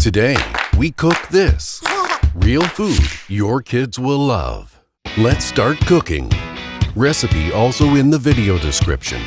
Today, we cook this. Real food your kids will love. Let's start cooking. Recipe also in the video description.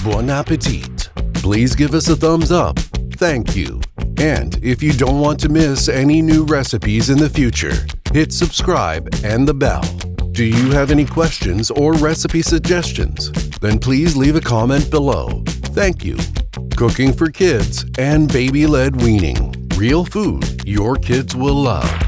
Bon appetit! Please give us a thumbs up. Thank you. And if you don't want to miss any new recipes in the future, hit subscribe and the bell. Do you have any questions or recipe suggestions? Then please leave a comment below. Thank you. Cooking for kids and baby-led weaning. Real food your kids will love.